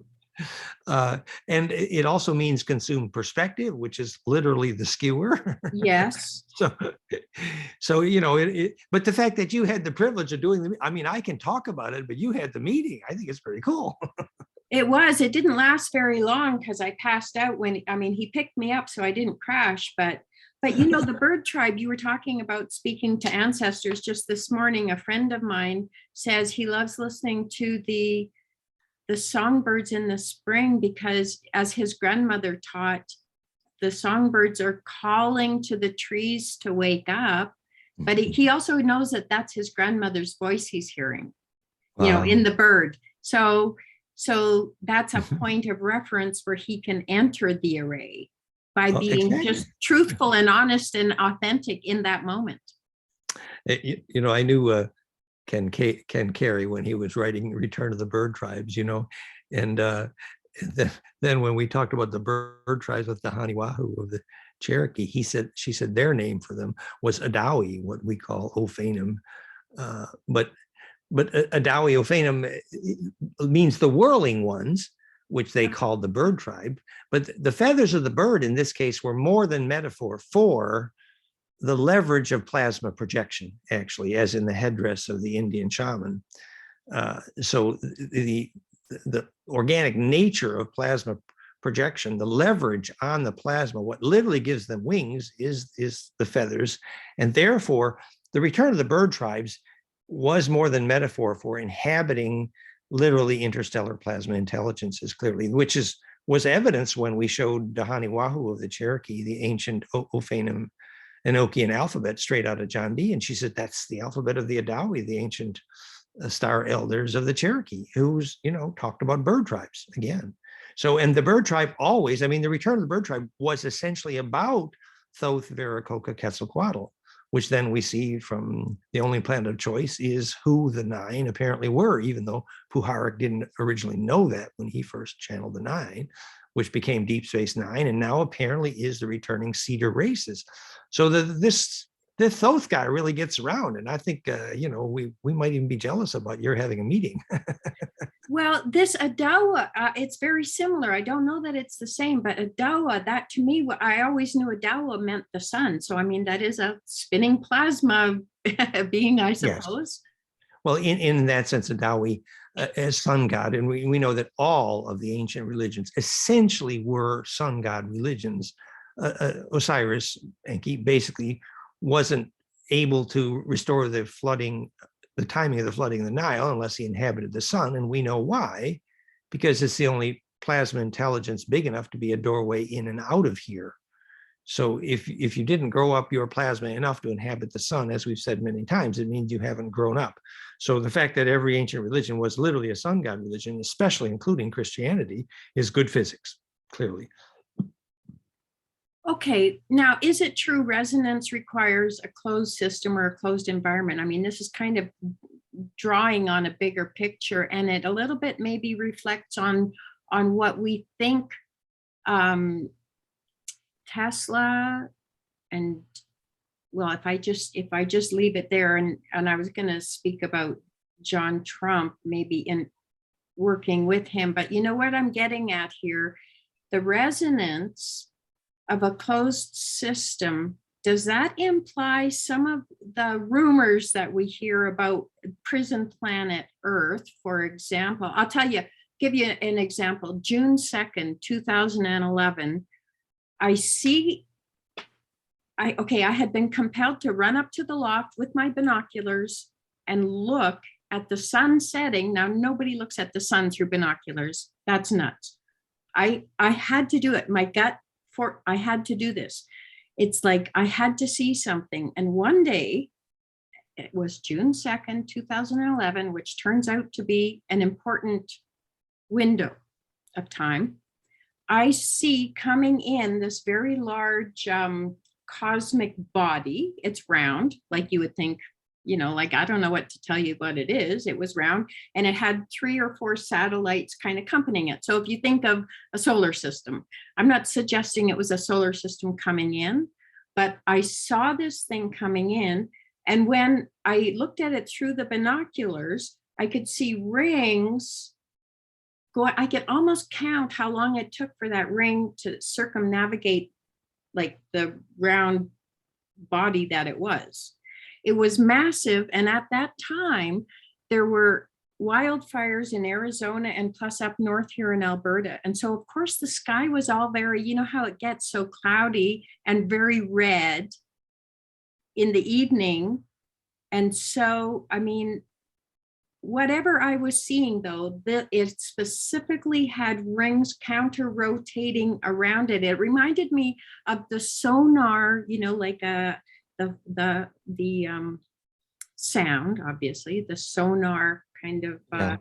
and it also means consumed perspective, which is literally the skewer. Yes. So but the fact that you had the privilege of doing I can talk about it, but you had the meeting. I think it's pretty cool. It didn't last very long because I passed out he picked me up, so I didn't crash, but the bird tribe you were talking about, speaking to ancestors, just this morning, a friend of mine says he loves listening to the songbirds in the spring because, as his grandmother taught, the songbirds are calling to the trees to wake up. But he also knows that that's his grandmother's voice he's hearing, in the bird. So that's a point of reference where he can enter the array by being just truthful and honest and authentic in that moment. I knew Ken Carey when he was writing Return of the Bird Tribes, and then when we talked about the bird tribes with the Haniwahu of the Cherokee, she said their name for them was Adawi, what we call Ophanim, but Adawi Ophanim means the whirling ones, which they called the bird tribe. But the feathers of the bird in this case were more than metaphor for the leverage of plasma projection, actually, as in the headdress of the Indian shaman. So the organic nature of plasma projection, the leverage on the plasma, what literally gives them wings is the feathers. And therefore, the Return of the Bird Tribes was more than metaphor for inhabiting literally interstellar plasma intelligences, clearly, which was evidence when we showed Dahani Wahu of the Cherokee, the ancient Ophanim Enochian alphabet straight out of John Dee. And she said, that's the alphabet of the Adawi, the ancient star elders of the Cherokee, who's, talked about bird tribes again. So, and the bird tribe always, the Return of the Bird Tribe was essentially about Thoth, Veracocha, Quetzalcoatl, which then we see from the only planet of choice is who the nine apparently were, even though Puharich didn't originally know that when he first channeled the nine, which became Deep Space Nine, and now apparently is the returning Cedar races. So this Thoth guy really gets around, and I think we might even be jealous about your having a meeting. Well, this Adawa, it's very similar. I don't know that it's the same, but Adawa, that to me, I always knew Adawa meant the sun. So that is a spinning plasma being, I suppose. Yes. Well, in that sense, Adawi as sun god, and we know that all of the ancient religions essentially were sun god religions. Osiris, Enki, basically wasn't able to restore the timing of the flooding of the Nile unless he inhabited the sun. And we know why, because it's the only plasma intelligence big enough to be a doorway in and out of here. So if you didn't grow up your plasma enough to inhabit the sun, as we've said many times, it means you haven't grown up. So the fact that every ancient religion was literally a sun god religion, especially including Christianity, is good physics, clearly. Okay, now, is it true resonance requires a closed system or a closed environment? This is kind of drawing on a bigger picture, and it a little bit maybe reflects on what we think Tesla and, well, if I just leave it there, and I was going to speak about John Trump, maybe in working with him, but you know what I'm getting at here, the resonance of a closed system, does that imply some of the rumors that we hear about prison planet Earth, for example? I'll give you an example. June 2nd, 2011, I had been compelled to run up to the loft with my binoculars and look at the sun setting. Now, nobody looks at the sun through binoculars. That's nuts. I had to do it. My gut I had to do this. it's like I had to see something. And one day, it was June 2nd, 2011, which turns out to be an important window of time. I see coming in this very large cosmic body. It's round, like you would think, like, I don't know what to tell you what it is. It was round, and it had 3 or 4 satellites kind of accompanying it. So if you think of a solar system, I'm not suggesting it was a solar system coming in, but I saw this thing coming in. And when I looked at it through the binoculars, I could see rings go. I could almost count how long it took for that ring to circumnavigate like the round body that it was. It was massive. And at that time, there were wildfires in Arizona and plus up north here in Alberta. And so, of course, the sky was all very, you know how it gets so cloudy and very red in the evening. And so, I mean, whatever I was seeing, though, it specifically had rings counter-rotating around it. It reminded me of the sonar, like the sound, obviously, the sonar kind of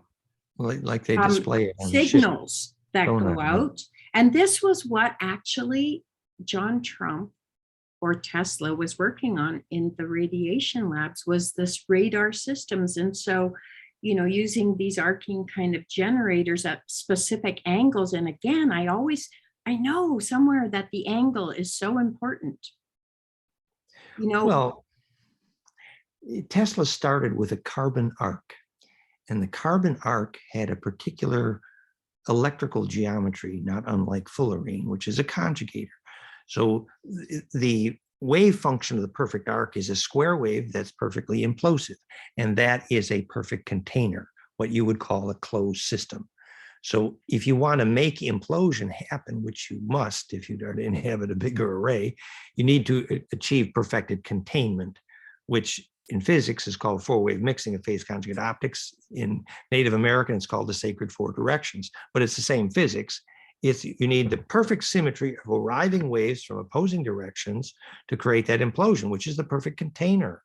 like they display it on signals that sonar, go out. And this was what actually John Trump or Tesla was working on in the radiation labs, was this radar systems. And so, using these arcing kind of generators at specific angles. And again, I know somewhere that the angle is so important. Well, Tesla started with a carbon arc, and the carbon arc had a particular electrical geometry, not unlike fullerene, which is a conjugator. So the wave function of the perfect arc is a square wave that's perfectly implosive, and that is a perfect container, what you would call a closed system. So if you want to make implosion happen, which you must if you are to inhabit a bigger array, you need to achieve perfected containment, which in physics is called four-wave mixing of phase conjugate optics. In Native American, it's called the sacred four directions, but it's the same physics. You need the perfect symmetry of arriving waves from opposing directions to create that implosion, which is the perfect container.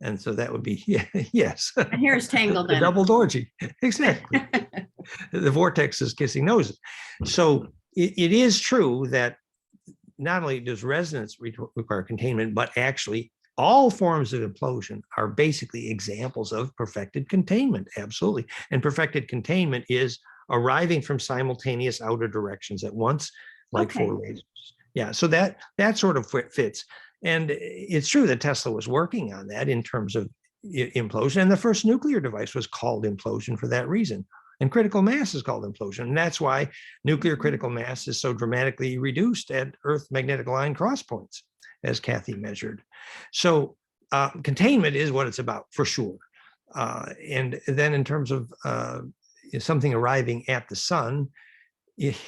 And so that would be, yes. And here's tangled in double orgy, exactly. The vortex is kissing noses. So it is true that not only does resonance require containment, but actually all forms of implosion are basically examples of perfected containment, absolutely. And perfected containment is arriving from simultaneous outer directions at once, like four lasers. Yeah, so that sort of fits. And it's true that Tesla was working on that in terms of implosion. And the first nuclear device was called implosion for that reason. And critical mass is called implosion. And that's why nuclear critical mass is so dramatically reduced at Earth magnetic line cross points, as Kathy measured. So containment is what it's about, for sure. And then in terms of something arriving at the sun, it's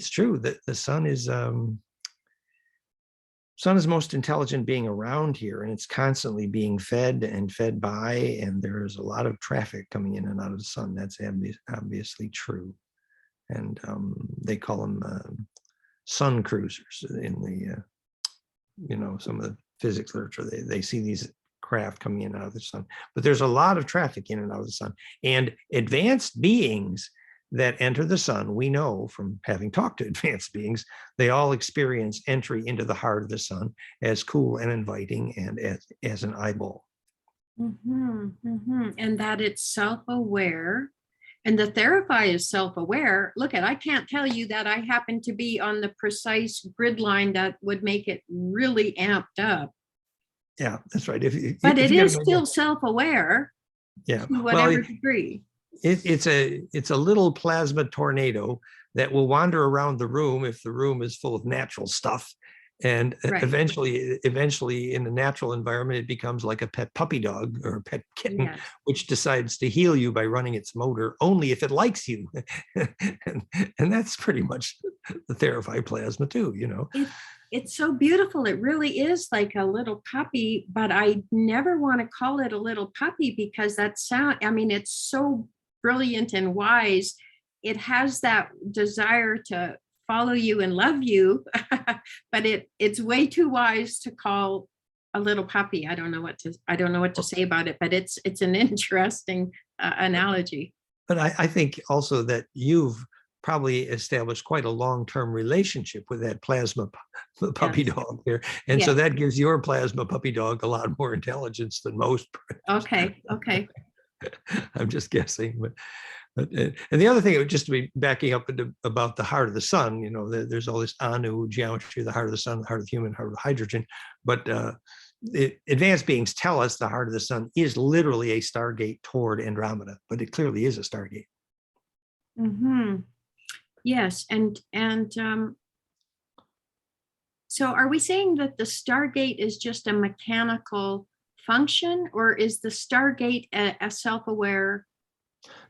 true that the sun is most intelligent being around here, and it's constantly being fed and fed by, and there's a lot of traffic coming in and out of the sun. That's obviously true. And they call them sun cruisers in the, some of the physics literature. They see these craft coming in and out of the sun, but there's a lot of traffic in and out of the sun. And advanced beings that enter the sun, we know from having talked to advanced beings, they all experience entry into the heart of the sun as cool and inviting and as an eyeball. And that it's self-aware. And the Therapy is self-aware. Look, I can't tell you that I happen to be on the precise grid line that would make it really amped up. Yeah, that's right. But it is still self-aware, yeah, to whatever degree. It's a little plasma tornado that will wander around the room if the room is full of natural stuff. And eventually in the natural environment, it becomes like a pet puppy dog or a pet kitten, which decides to heal you by running its motor only if it likes you. and that's pretty much the Therapy plasma too, It's so beautiful. It really is like a little puppy, but I never want to call it a little puppy because it's so brilliant and wise. It has that desire to follow you and love you, but it's way too wise to call a little puppy. I don't know what to say about it, but it's an interesting analogy. But I think also that you've probably established quite a long-term relationship with that plasma puppy Yes. dog there. And so Yes. that gives your plasma puppy dog a lot more intelligence than most. Okay. I'm just guessing. And the other thing, just to be backing up about the heart of the sun, there's all this Anu geometry, the heart of the sun, the heart of the human, heart of hydrogen. But advanced beings tell us the heart of the sun is literally a stargate toward Andromeda, but it clearly is a stargate. Mm-hmm. Yes, and so are we saying that the Stargate is just a mechanical function, or is the Stargate a self-aware?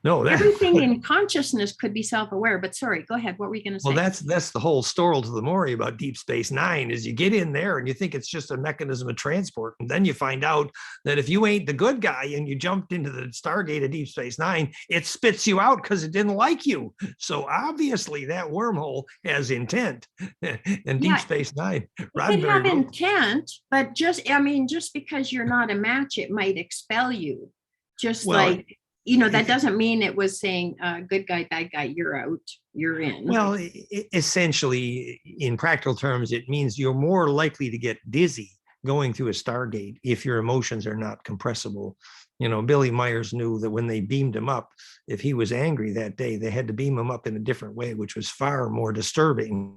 No, Everything in consciousness could be self-aware, but sorry, go ahead. What were you going to say? Well, that's the whole story to the Maury about Deep Space Nine is you get in there and you think it's just a mechanism of transport. And then you find out that if you ain't the good guy and you jumped into the Stargate of Deep Space Nine, it spits you out because it didn't like you. So obviously that wormhole has intent. And Deep Space Nine, it could have intent, but just because you're not a match, it might expel you. That doesn't mean it was saying good guy, bad guy, you're out, you're in. Well, essentially, in practical terms, it means you're more likely to get dizzy going through a Stargate if your emotions are not compressible. Billy Myers knew that when they beamed him up, if he was angry that day, they had to beam him up in a different way, which was far more disturbing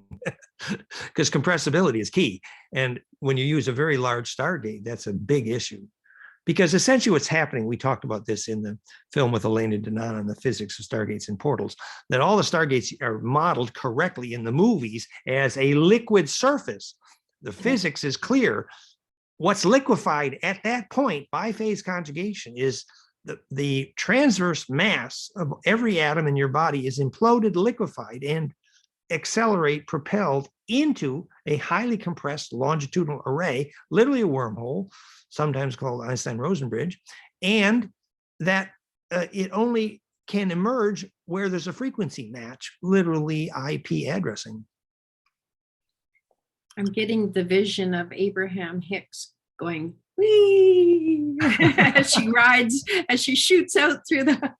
because compressibility is key. And when you use a very large Stargate, that's a big issue. Because essentially what's happening, we talked about this in the film with Elena Danana on the physics of stargates and portals, that all the stargates are modeled correctly in the movies as a liquid surface. The physics is clear. What's liquefied at that point by phase conjugation is the transverse mass of every atom in your body is imploded, liquefied, and propelled into a highly compressed longitudinal array, literally a wormhole, sometimes called Einstein-Rosen bridge, and that it only can emerge where there's a frequency match, literally IP addressing. I'm getting the vision of Abraham Hicks going, whee, as she shoots out through the,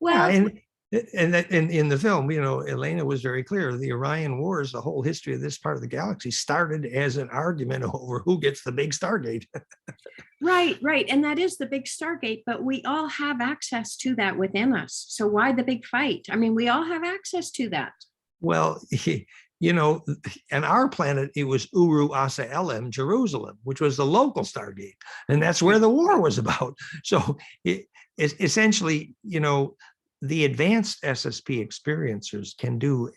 well. Yeah, and in the film, Elena was very clear. The Orion Wars, the whole history of this part of the galaxy started as an argument over who gets the big Stargate. Right. And that is the big Stargate, but we all have access to that within us. So why the big fight? We all have access to that. Well, on our planet, it was Uru Asa Elem, Jerusalem, which was the local Stargate. And that's where the war was about. So it is essentially, the advanced SSP experiencers can do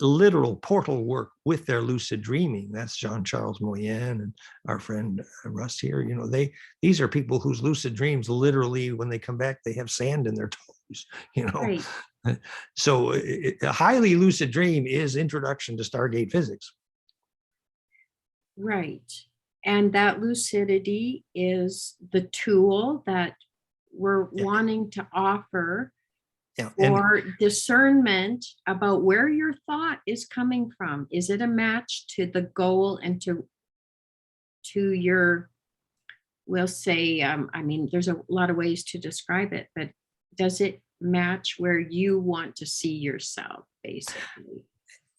literal portal work with their lucid dreaming. That's Jean-Charles Moyen and our friend Russ here. These are people whose lucid dreams literally, when they come back, they have sand in their toes. Right. So a highly lucid dream is introduction to Stargate physics. Right. And that lucidity is the tool that we're wanting to offer for discernment about where your thought is coming from. Is it a match to the goal and to your, we'll say, there's a lot of ways to describe it, but does it match where you want to see yourself, basically?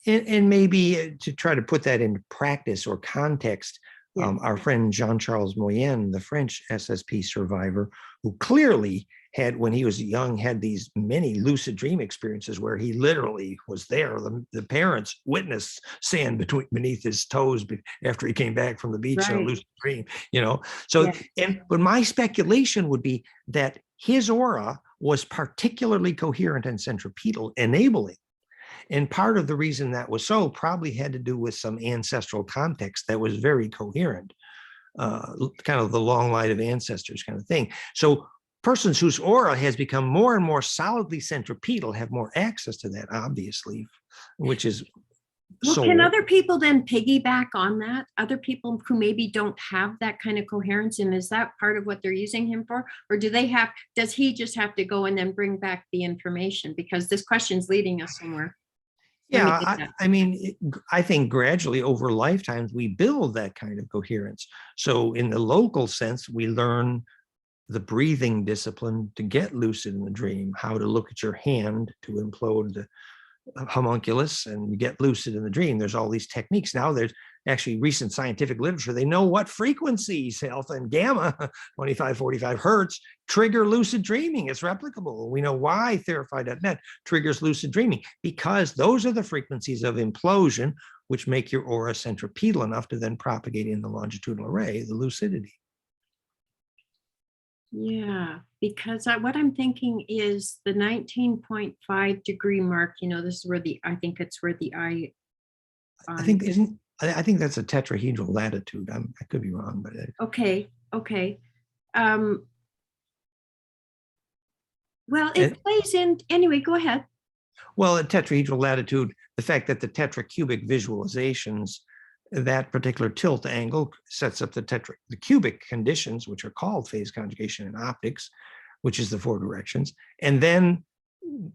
And maybe to try to put that into practice or context, our friend Jean-Charles Moyen, the French SSP survivor, who clearly had, when he was young, had these many lucid dream experiences where he literally was there. The parents witnessed sand beneath his toes after he came back from the beach in a lucid dream, So, but my speculation would be that his aura was particularly coherent and centripetal, enabling. And part of the reason that was so probably had to do with some ancestral context that was very coherent, kind of the long line of ancestors kind of thing. So persons whose aura has become more and more solidly centripetal have more access to that, obviously, which is well, can other people then piggyback on that? Other people who maybe don't have that kind of coherence, and is that part of what they're using him for? Or does he just have to go and then bring back the information? Because this question's leading us somewhere. Let me Yeah, get that. I mean, I think gradually over lifetimes, we build that kind of coherence. So in the local sense, we learn the breathing discipline to get lucid in the dream, how to look at your hand to implode the homunculus and get lucid in the dream. There's all these techniques. Now there's actually recent scientific literature. They know what frequencies, alpha and gamma, 25, 45 hertz, trigger lucid dreaming. It's replicable. We know why Therify.net triggers lucid dreaming, because those are the frequencies of implosion, which make your aura centripetal enough to then propagate in the longitudinal array, the lucidity. Yeah, because what I'm thinking is the 19.5 degree mark, this is where I think it's where the eye. I think I think that's a tetrahedral latitude. I could be wrong, but Okay. Well, it plays in anyway. Go ahead. well, a tetrahedral latitude, the fact that the tetracubic visualizations, that particular tilt angle sets up the cubic conditions, which are called phase conjugation in optics, which is the 4 directions. And then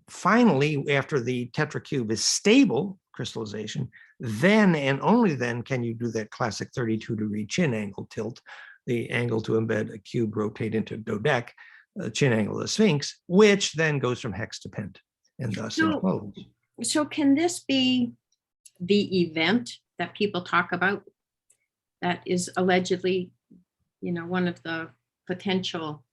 finally, after the tetracube is stable crystallization, then and only then can you do that classic 32-degree chin angle tilt, the angle to embed a cube, rotate into dodec, chin angle of the Sphinx, which then goes from hex to pent and thus implodes. So can this be the event that people talk about that is allegedly, one of the potential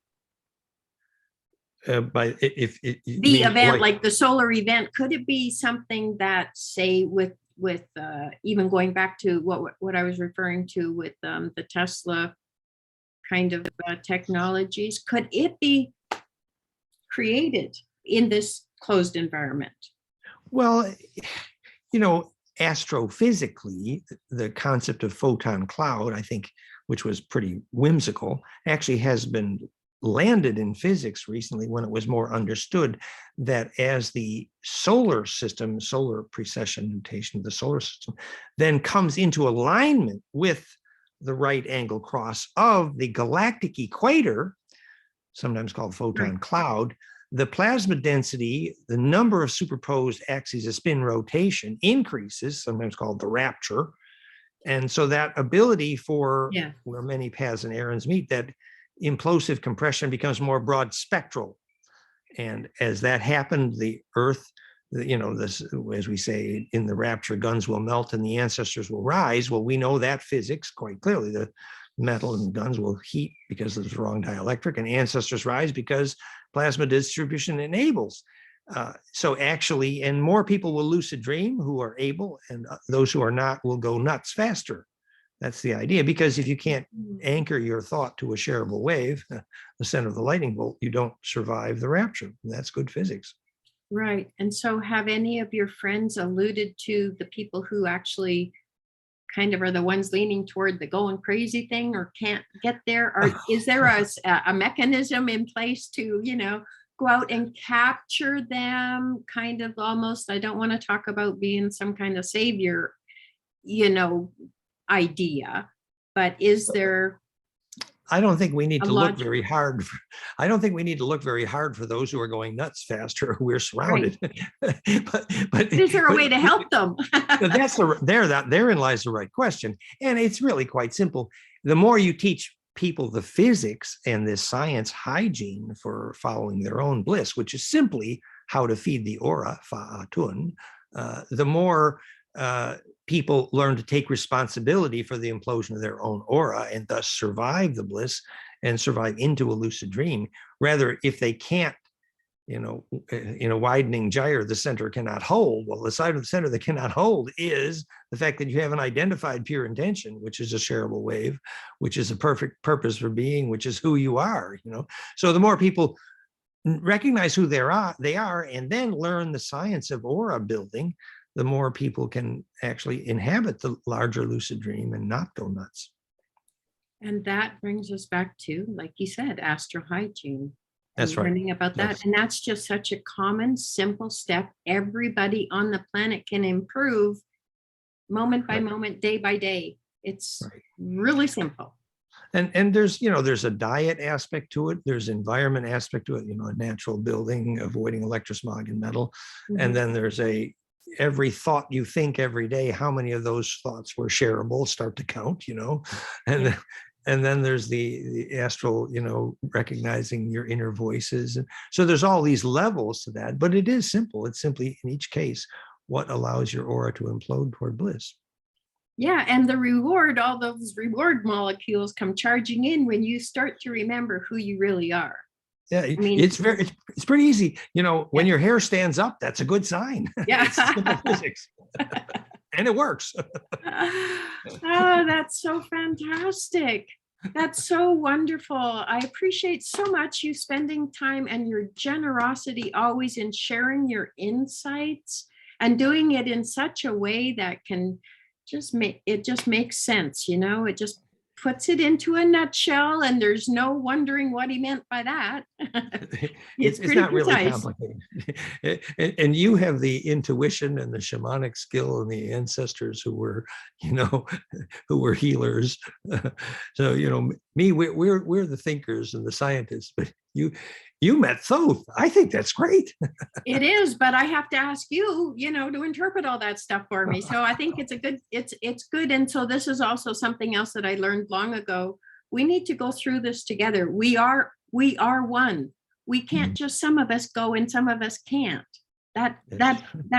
But if the event, like the solar event, could it be something that, say, with even going back to what I was referring to with the Tesla kind of technologies, could it be created in this closed environment? Well, astrophysically, the concept of photon cloud, I think, which was pretty whimsical, actually has been landed in physics recently when it was more understood that as the solar system, solar precession notation of the solar system, then comes into alignment with the right angle cross of the galactic equator, sometimes called photon cloud, the plasma density, the number of superposed axes of spin rotation increases, sometimes called the rapture. And so that ability for where many paths and errands meet, that implosive compression becomes more broad spectral. And as that happened, the Earth, this, as we say in the rapture, guns will melt and the ancestors will rise. Well, we know that physics quite clearly. The metal and guns will heat because of the wrong dielectric, and ancestors rise because plasma distribution enables. So actually, and more people will lucid dream who are able, and those who are not will go nuts faster. That's the idea, because if you can't anchor your thought to a shareable wave, the center of the lightning bolt, you don't survive the rapture. And that's good physics. Right. And so have any of your friends alluded to the people who actually kind of are the ones leaning toward the going crazy thing or can't get there? Or is there a mechanism in place to, go out and capture them, kind of almost? I don't want to talk about being some kind of savior, idea, but is there? I don't think we need to look very hard. I don't think we need to look very hard for those who are going nuts faster. We're surrounded. but is there a way to help them? Therein lies the right question. And it's really quite simple. The more you teach people the physics and this science hygiene for following their own bliss, which is simply how to feed the aura, fa'atun, the more people learn to take responsibility for the implosion of their own aura and thus survive the bliss and survive into a lucid dream. Rather, if they can't, in a widening gyre, the center cannot hold. Well, the side of the center that cannot hold is the fact that you haven't identified pure intention, which is a shareable wave, which is a perfect purpose for being, which is who you are. So the more people recognize who they are, and then learn the science of aura building, the more people can actually inhabit the larger lucid dream and not go nuts. And that brings us back to, like you said, astral hygiene. That's right. Learning about that. Yes. And that's just such a common, simple step everybody on the planet can improve moment by moment, day by day. It's really simple. And there's a diet aspect to it. There's environment aspect to it, a natural building, avoiding electrosmog and metal. Mm-hmm. And then there's a every thought you think every day, how many of those thoughts were shareable, start to count, and Yeah. and then there's the astral, recognizing your inner voices. And so there's all these levels to that, but it is simple. It's simply in each case what allows your aura to implode toward bliss. Yeah, and the reward, all those reward molecules come charging in when you start to remember who you really are. Yeah, I mean, it's pretty easy. When yeah. your hair stands up, that's a good sign. Yeah. It's simple physics. And it works. Oh, that's so fantastic. That's so wonderful. I appreciate so much you spending time and your generosity always in sharing your insights and doing it in such a way that can just makes sense, it just puts it into a nutshell and there's no wondering what he meant by that. It's pretty not really precise. complicated. And you have the intuition and the shamanic skill and the ancestors who were, who were healers. So, we're the thinkers and the scientists, but you met Thoth. I think that's great. It is, but I have to ask you, to interpret all that stuff for me. So I think it's good. And so this is also something else that I learned long ago. We need to go through this together. We are one. We can't just, some of us go and some of us can't. That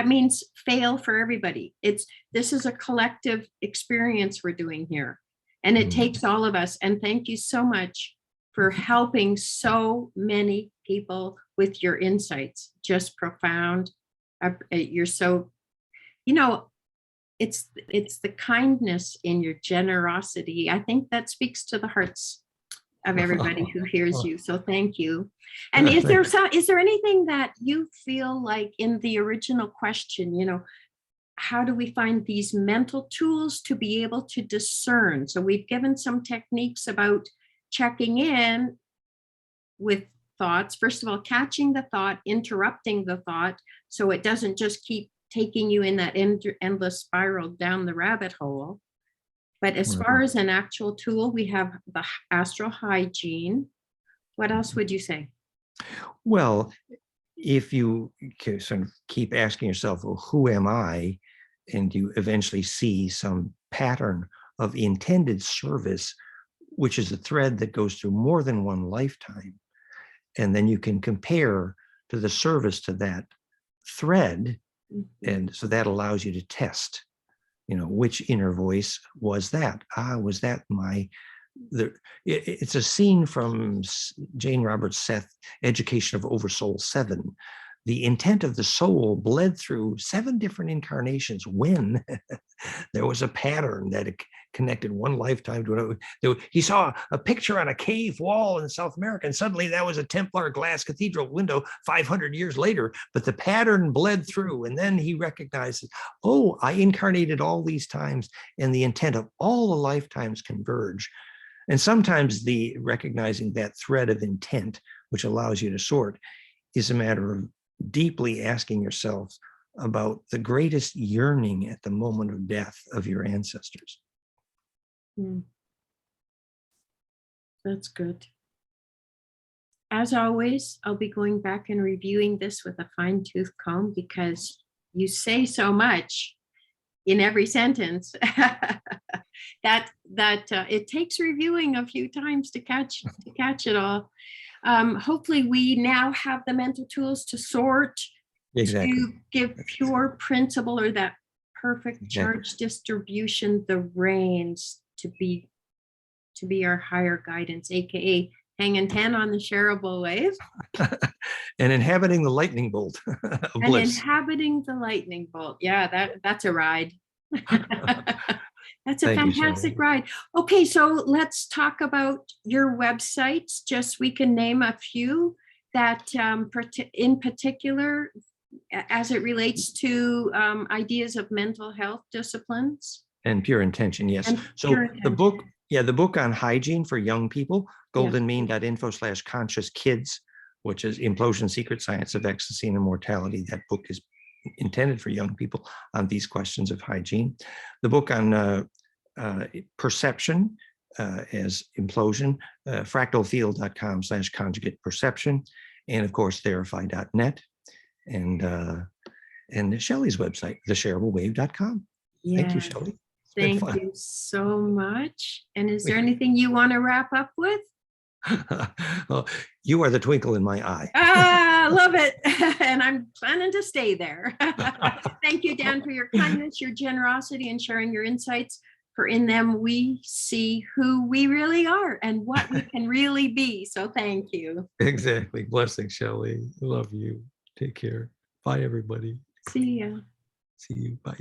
means fail for everybody. This is a collective experience we're doing here. And it takes all of us. And thank you so much for helping so many people with your insights. Just profound. You're so, it's the kindness in your generosity. I think that speaks to the hearts of everybody who hears you. So thank you. And is there anything that you feel like in the original question, how do we find these mental tools to be able to discern? So we've given some techniques about checking in with thoughts. First of all, catching the thought, interrupting the thought, so it doesn't just keep taking you in that endless spiral down the rabbit hole. But as far as an actual tool, we have the astral hygiene. What else would you say? Well, if you sort of keep asking yourself, well, who am I? And you eventually see some pattern of intended service, which is a thread that goes through more than one lifetime. And then you can compare to the service to that thread. And so that allows you to test, which inner voice was that? Was that it's a scene from Jane Roberts' Seth, Education of Oversoul 7. The intent of the soul bled through 7 different incarnations when there was a pattern that it connected one lifetime to another. He saw a picture on a cave wall in South America, and suddenly that was a Templar glass cathedral window 500 years later, but the pattern bled through. And then he recognizes, oh, I incarnated all these times, and the intent of all the lifetimes converge. And sometimes the recognizing that thread of intent, which allows you to sort, is a matter of deeply asking yourself about the greatest yearning at the moment of death of your ancestors. That's good. As always, I'll be going back and reviewing this with a fine-tooth comb because you say so much in every sentence that it takes reviewing a few times to catch it all. Hopefully we now have the mental tools to sort, to give pure principle or that perfect charge distribution the reins to be our higher guidance, aka hanging 10 on the shareable wave. And inhabiting the lightning bolt of Bliss. Inhabiting the lightning bolt. Yeah, that's a ride. That's a fantastic ride. Okay, so let's talk about your websites. Just we can name a few that in particular, as it relates to ideas of mental health disciplines. And pure intention, yes. So the book on hygiene for young people, goldenmean.info/conscious kids, which is Implosion, Secret Science of Ecstasy and Immortality. That book is intended for young people on these questions of hygiene. The book on perception as implosion, fractalfield.com/conjugate perception, and of course, verify.net. And and Shelley's website, theshareablewave.com. Thank you, Yeah. Shelley. It's been Thank fun. you so much. And is there anything you want to wrap up with? Well, you are the twinkle in my eye. Love it. And I'm planning to stay there. Thank you, Dan, for your kindness, your generosity, and sharing your insights. For in them, we see who we really are and what we can really be. So thank you. Exactly. Blessings, Shelley. Love you. Take care. Bye, everybody. See ya. See you. Bye.